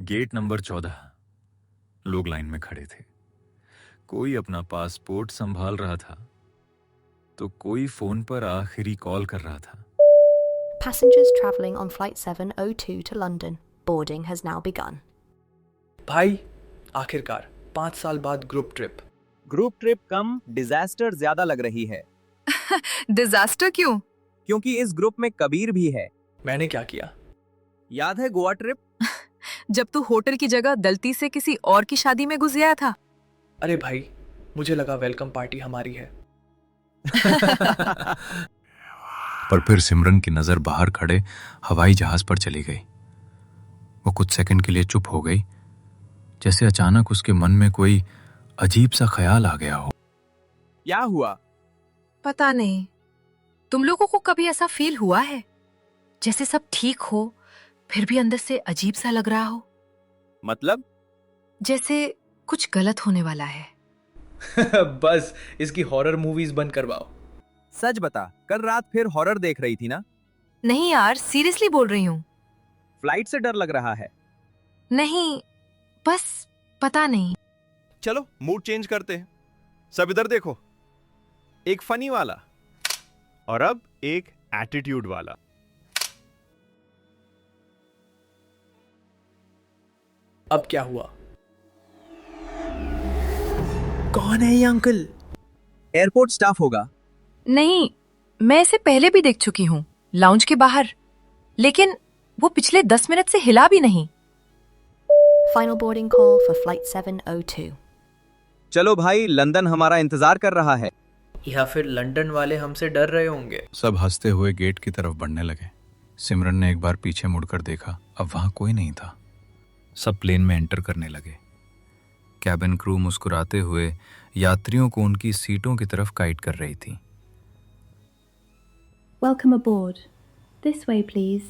Gate number 14। लोग line में खड़े थे। कोई अपना पासपोर्ट संभाल रहा था तो कोई फोन पर आखिरी कॉल कर रहा था। Passengers travelling on flight 702 to London. Boarding has now begun. भाई, आखिरकार 5 साल बाद ग्रुप ट्रिप कम डिजास्टर ज्यादा लग रही है। डिजास्टर क्यों? क्योंकि इस ग्रुप में कबीर भी है। मैंने क्या किया? याद है गोवा ट्रिप? जब तू होटल की जगह गलती से किसी और की शादी में घुस गया था। अरे भाई, मुझे लगा वेलकम पार्टी हमारी है। पर फिर सिमरन की नजर बाहर खड़े हवाई जहाज पर चली गई। वो कुछ सेकंड के लिए चुप हो गई, जैसे अचानक उसके मन में कोई अजीब सा ख्याल आ गया हो। क्या हुआ? पता नहीं, तुम लोगों को कभी ऐसा फील हुआ है जैसे सब ठीक हो फिर भी अंदर से अजीब सा लग रहा हो? मतलब? जैसे कुछ गलत होने वाला है। बस इसकी हॉरर मूवीज बंद करवाओ। सच बता, कल रात फिर हॉरर देख रही थी ना? नहीं यार, सीरियसली बोल रही हूँ। फ्लाइट से डर लग रहा है? नहीं, बस पता नहीं। चलो मूड चेंज करते हैं। सब इधर देखो, एक फनी वाला और अब एक एटीट्यूड वाला। अब क्या हुआ? कौन है ये अंकल? एयरपोर्ट स्टाफ होगा। नहीं, मैं इसे पहले भी देख चुकी हूँ लाउंज के बाहर, लेकिन वो पिछले 10 मिनट से हिला भी नहीं। Final boarding call for flight 702. चलो भाई, लंदन हमारा इंतजार कर रहा है। या फिर लंदन वाले हमसे डर रहे होंगे। सब हंसते हुए गेट की तरफ बढ़ने लगे। सिमरन ने एक बार पीछे मुड़कर देखा, अब वहां कोई नहीं था। सब प्लेन में एंटर करने लगे। कैबिन क्रू मुस्कुराते हुए यात्रियों को उनकी सीटों की तरफ गाइड कर रही थी। Welcome aboard. This way, please.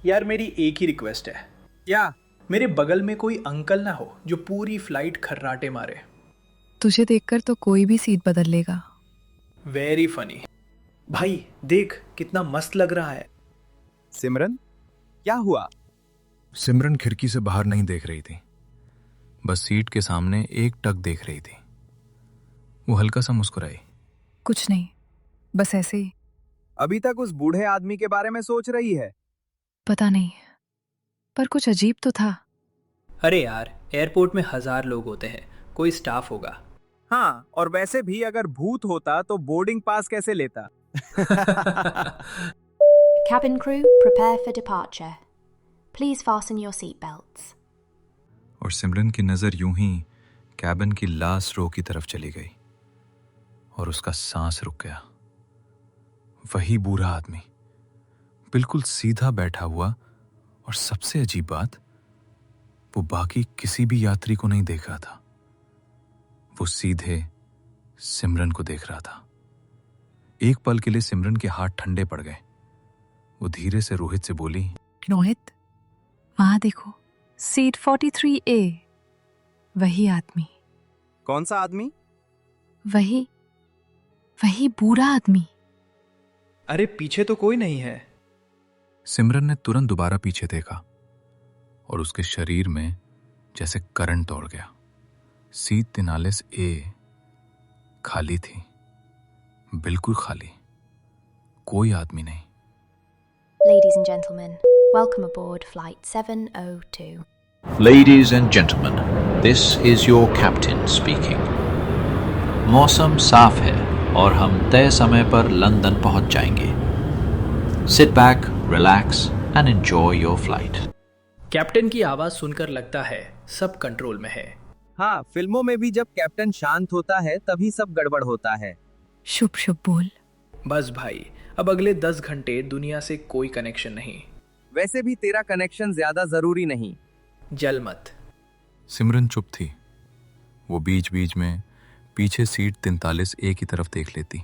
यार, मेरी एक ही रिक्वेस्ट है। क्या? मेरे बगल में कोई अंकल ना हो जो पूरी फ्लाइट खर्राटे मारे। तुझे देखकर तो कोई भी सीट बदल लेगा। Very funny. भाई देख, कितना मस्त लग रहा है। सिमरन, क्या हुआ? सिमरन खिड़की से बाहर नहीं देख रही थी, बस सीट के सामने एक टक देख रही थी। वो हल्का सा मुस्कुराई। कुछ नहीं, बस ऐसे ही। अभी तक उस बूढ़े आदमी के बारे में सोच रही है? पता नहीं, पर कुछ अजीब तो था। अरे यार, एयरपोर्ट में 1000 लोग होते हैं, कोई स्टाफ होगा। हाँ, और वैसे भी अगर भूत होता तो बोर्डिंग पास कैसे लेता? Cabin crew, prepare for departure. Please fasten your seatbelts. और सिमरन की नजर यूं ही कैबिन की लास्ट रो की तरफ चली गई और उसका सांस रुक गया। वही बूढ़ा आदमी, बिल्कुल सीधा बैठा हुआ, और सबसे अजीब बात, वो बाकी किसी भी यात्री को नहीं देख रहा था। वो सीधे सिमरन को देख रहा था। एक पल के लिए सिमरन के हाथ ठंडे पड़ गए। वो धीरे से रोहित से बोली, रोहित, वहां देखो, सीट 43A। वही आदमी। कौन सा आदमी? वही बूढ़ा आदमी। अरे पीछे तो कोई नहीं है। सिमरन ने तुरंत दोबारा पीछे देखा और उसके शरीर में जैसे करंट दौड़ गया। सीट 43A खाली थी, बिल्कुल खाली, कोई आदमी नहीं। Ladies and gentlemen, welcome aboard flight 702. Ladies and gentlemen, this is your captain speaking. मौसम साफ है और हम तय समय पर लंदन पहुंच जाएंगे। Sit back, relax and enjoy your flight. Captain की आवाज सुनकर लगता है सब कंट्रोल में है। हाँ, फिल्मों में भी जब कैप्टन शांत होता है तभी सब गड़बड़ होता है। शुभ शुभ बोल। बस भाई, अब अगले 10 घंटे दुनिया से कोई कनेक्शन नहीं। वैसे भी तेरा कनेक्शन ज्यादा जरूरी नहीं। जल मत। सिमरन चुप थी। वो बीच बीच में पीछे सीट 43A की तरफ देख लेती।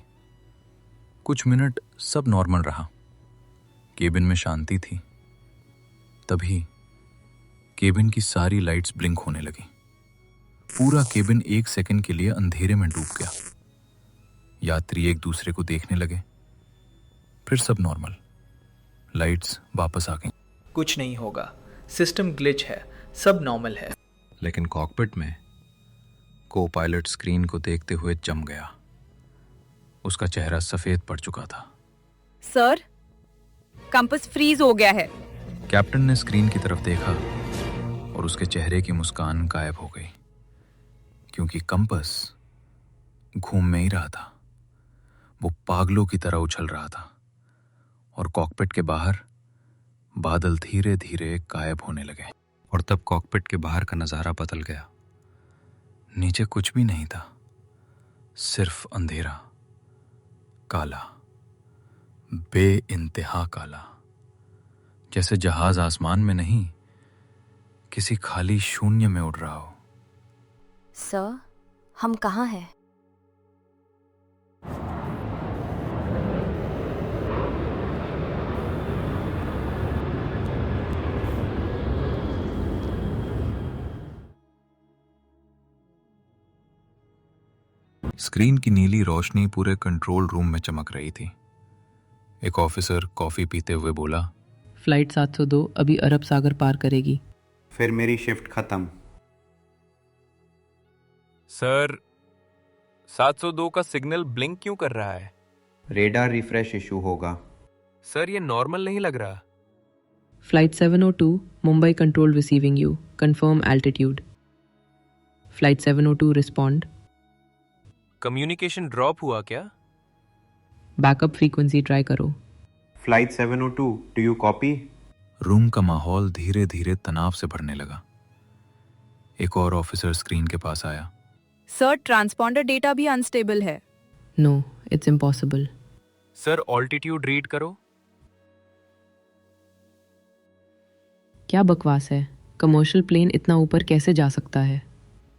कुछ मिनट सब नॉर्मल रहा, केबिन में शांति थी। तभी केबिन की सारी लाइट्स ब्लिंक होने लगी। पूरा केबिन एक सेकंड के लिए अंधेरे में डूब गया। यात्री एक दूसरे को देखने लगे। फिर सब नॉर्मल, लाइट्स वापस आ गईं। कुछ नहीं होगा, सिस्टम ग्लिच है। सब नॉर्मल है। लेकिन कॉकपिट में को पायलट स्क्रीन को देखते हुए जम गया। उसका चेहरा सफेद पड़ चुका था। सर, कंपास फ्रीज हो गया है। कैप्टन ने स्क्रीन की तरफ देखा और उसके चेहरे की मुस्कान गायब हो गई, क्योंकि कंपास घूम में ही रहा था। वो पागलों की तरह उछल रहा था और कॉकपिट के बाहर बादल धीरे धीरे गायब होने लगे। और तब कॉकपिट के बाहर का नजारा बदल गया। नीचे कुछ भी नहीं था, सिर्फ अंधेरा, काला, बेइंतहा काला, जैसे जहाज आसमान में नहीं, किसी खाली शून्य में उड़ रहा हो। सर, हम कहाँ हैं? स्क्रीन की नीली रोशनी पूरे कंट्रोल रूम में चमक रही थी। एक ऑफिसर कॉफी पीते हुए बोला, फ्लाइट 702 अभी अरब सागर पार करेगी। फिर मेरी शिफ्ट खत्म। सर, 702 का सिग्नल ब्लिंक क्यों कर रहा है? रेडार रिफ्रेश इशू होगा। सर, ये नॉर्मल नहीं लग रहा। Flight 702 Mumbai control receiving you, confirm altitude. Flight 702 respond. Communication drop हुआ क्या? बैकअप फ्रीक्वेंसी ट्राई करो। Flight 702, do you copy? Room का माहौल धीरे धीरे तनाव से भरने लगा। एक और ऑफिसर स्क्रीन के पास आया। सर, ट्रांसपॉन्डर डेटा भी अनस्टेबल है। No, it's impossible. Sir, altitude read करो। क्या बकवास है, कमर्शियल प्लेन इतना ऊपर कैसे जा सकता है?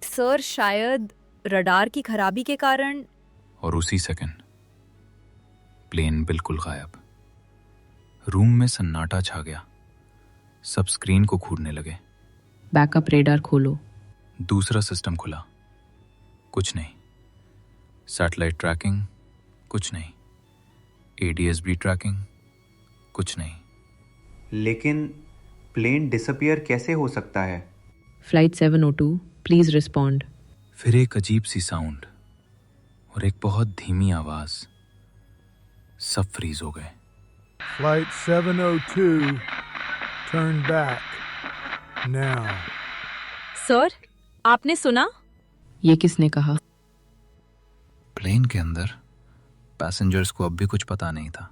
सर, शायद रडार की खराबी के कारण। और उसी सेकंड प्लेन बिल्कुल गायब। रूम में सन्नाटा छा गया। सब स्क्रीन को घूरने लगे। बैकअप रेडार खोलो। दूसरा सिस्टम खुला, कुछ नहीं। सैटेलाइट ट्रैकिंग, कुछ नहीं। एडीएसबी ट्रैकिंग, कुछ नहीं। लेकिन प्लेन डिसअपियर कैसे हो सकता है? Flight 702 please respond. फिर एक अजीब सी साउंड और एक बहुत धीमी आवाज। सब फ्रीज हो गए। Flight 702, turn back now. Sir, आपने सुना? ये किसने कहा? प्लेन के अंदर पैसेंजर्स को अब भी कुछ पता नहीं था।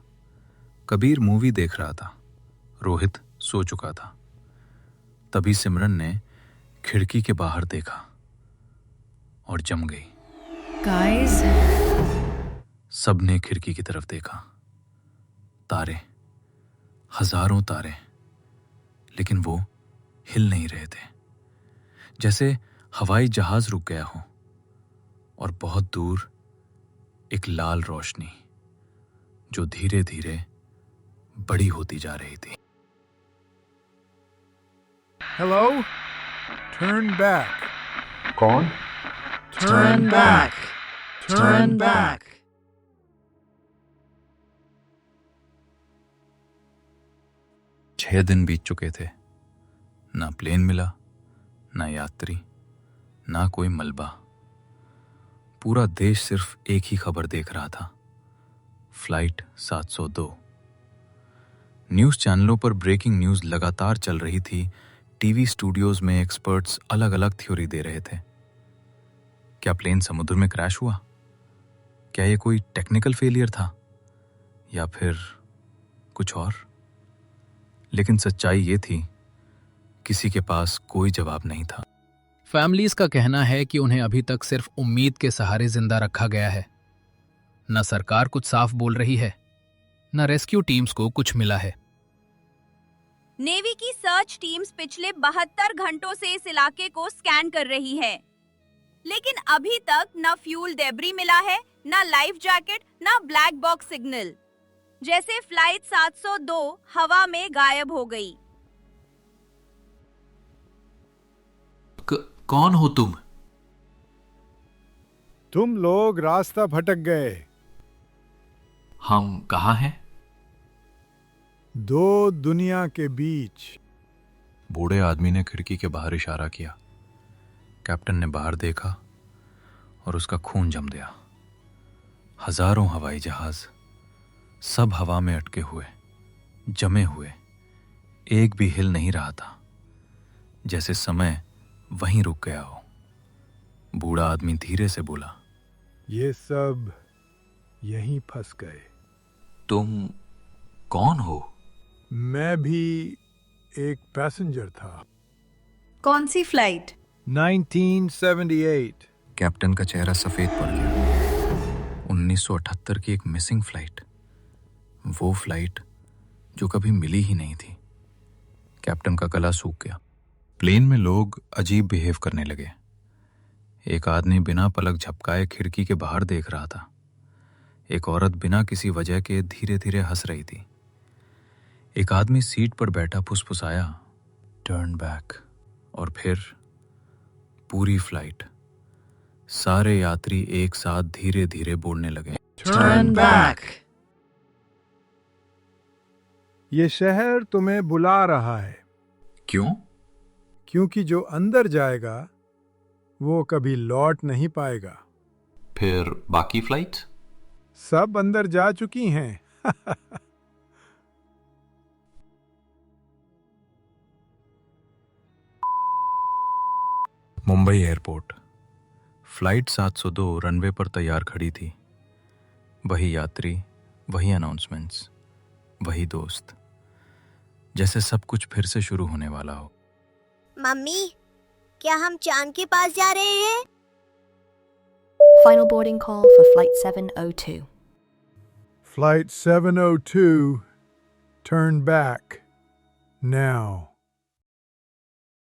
कबीर मूवी देख रहा था, रोहित सो चुका था। तभी सिमरन ने खिड़की के बाहर देखा और जम गई। गाइस, सबने खिड़की की तरफ देखा। तारे, हजारों तारे, लेकिन वो हिल नहीं रहे थे, जैसे हवाई जहाज रुक गया हो। और बहुत दूर एक लाल रोशनी जो धीरे धीरे बड़ी होती जा रही थी। Hello? Turn back. कौन? Turn back. Turn back. छह दिन बीत चुके थे। ना प्लेन मिला, ना यात्री, ना कोई मलबा। पूरा देश सिर्फ एक ही खबर देख रहा था, फ्लाइट 702। न्यूज़ चैनलों पर ब्रेकिंग न्यूज़ लगातार चल रही थी। टीवी स्टूडियोज में एक्सपर्ट्स अलग अलग थ्योरी दे रहे थे। क्या प्लेन समुद्र में क्रैश हुआ? क्या ये कोई टेक्निकल फेलियर था या फिर कुछ और? लेकिन सच्चाई ये थी, किसी के पास कोई जवाब नहीं था। फैमिलीज का कहना है कि उन्हें अभी तक सिर्फ उम्मीद के सहारे जिंदा रखा गया है। न सरकार कुछ साफ बोल रही है, न रेस्क्यू टीम्स को कुछ मिला है। नेवी की सर्च टीम्स पिछले 72 घंटों से इस इलाके को स्कैन कर रही है, लेकिन अभी तक न फ्यूल डेब्री मिला है, न लाइफ जैकेट, न ब्लैक बॉक्स सिग्नल। जैसे फ्लाइट 702 हवा में गायब हो गई। कौन हो तुम? तुम लोग रास्ता भटक गए। हम कहाँ हैं? दो दुनिया के बीच। बूढ़े आदमी ने खिड़की के बाहर इशारा किया। कैप्टन ने बाहर देखा और उसका खून जम गया। हजारों हवाई जहाज सब हवा में अटके हुए, जमे हुए, एक भी हिल नहीं रहा था, जैसे समय वहीं रुक गया हो। बूढ़ा आदमी धीरे से बोला, ये सब यहीं फंस गए। तुम कौन हो? मैं भी एक पैसेंजर था। कौन सी फ्लाइट? 1978। कैप्टन का चेहरा सफेद पड़ गया। 1978 की एक मिसिंग फ्लाइट, वो फ्लाइट जो कभी मिली ही नहीं थी। कैप्टन का गला सूख गया। प्लेन में लोग अजीब बिहेव करने लगे। एक आदमी बिना पलक झपकाए खिड़की के बाहर देख रहा था। एक औरत बिना किसी वजह के धीरे धीरे हंस रही थी। एक आदमी सीट पर बैठा फुसफुसाया, टर्न बैक। और फिर पूरी फ्लाइट, सारे यात्री एक साथ धीरे धीरे बोलने लगे, टर्न बैक। ये शहर तुम्हें बुला रहा है। क्यों? क्योंकि जो अंदर जाएगा वो कभी लौट नहीं पाएगा। फिर बाकी फ्लाइट्स? सब अंदर जा चुकी हैं। मुंबई एयरपोर्ट। फ्लाइट 702 रनवे पर तैयार खड़ी थी। वही यात्री, वही अनाउंसमेंट्स, वही दोस्त। जैसे सब कुछ फिर से शुरू होने वाला हो। मम्मी, क्या हम चांद के पास जा रहे हैं? Final boarding call for Flight 702. Flight 702, turn back now.